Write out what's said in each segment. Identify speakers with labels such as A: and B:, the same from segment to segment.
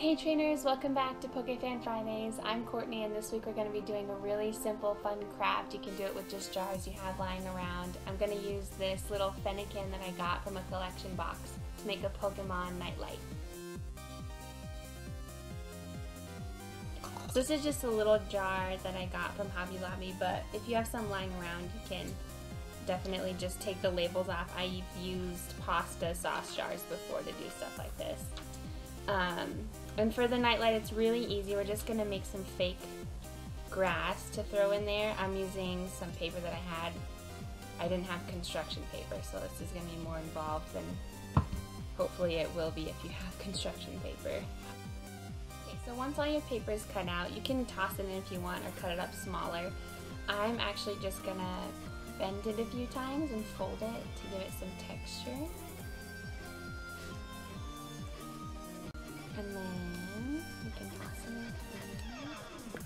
A: Hey trainers, welcome back to PokéFan Fridays. I'm Courtney and this week we're going to be doing a really simple fun craft. You can do it with just jars you have lying around. I'm going to use this little fennekin that I got from a collection box to make a Pokemon nightlight. So this is just a little jar that I got from Hobby Lobby, but if you have some lying around you can definitely just take the labels off. I've used pasta sauce jars before to do stuff like this. And for the nightlight, it's really easy. We're just going to make some fake grass to throw in there. I'm using some paper that I didn't have construction paper, so this is going to be more involved than hopefully it will be if you have construction paper. Okay, so once all your paper is cut out, you can toss it in if you want or cut it up smaller. I'm actually just going to bend it a few times and fold it to give it some texture. And then you can toss it in here.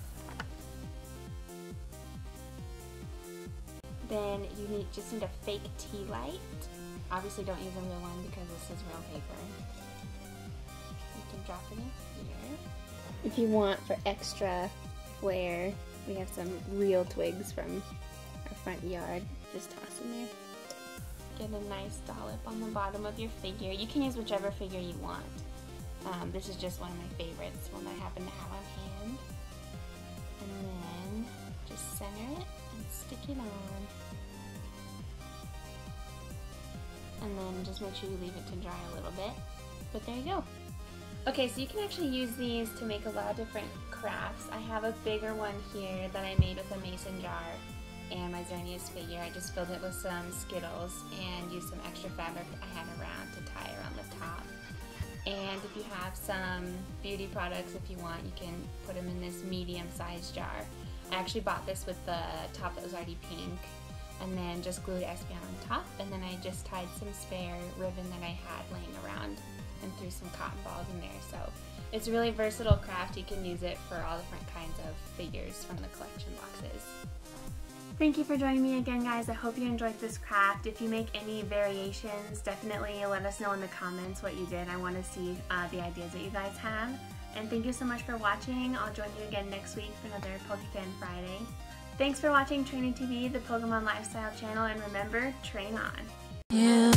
A: Then you just need a fake tea light. Obviously don't use a real one because this is real paper. You can drop it in here. If you want for extra flair, we have some real twigs from our front yard. Just toss in there. Get a nice dollop on the bottom of your figure. You can use whichever figure you want. This is just one of my favorites, one I happen to have on hand. And then just center it and stick it on. And then just make sure you leave it to dry a little bit. But there you go. Okay, so you can actually use these to make a lot of different crafts. I have a bigger one here that I made with a mason jar and my Xerneas figure. I just filled it with some Skittles and used some extra fabric I had around to tie around the top. And if you have some beauty products, if you want, you can put them in this medium-sized jar. I actually bought this with the top that was already pink, and then just glued Espeon on top, and then I just tied some spare ribbon that I had laying around and threw some cotton balls in there. So it's a really versatile craft. You can use it for all different kinds of figures from the collection boxes. Thank you for joining me again, guys. I hope you enjoyed this craft. If you make any variations, definitely let us know in the comments what you did. I want to see the ideas that you guys have. And thank you so much for watching. I'll join you again next week for another PokéFan Friday. Thanks for watching Training TV, the Pokemon Lifestyle channel, and remember, train on. Yeah.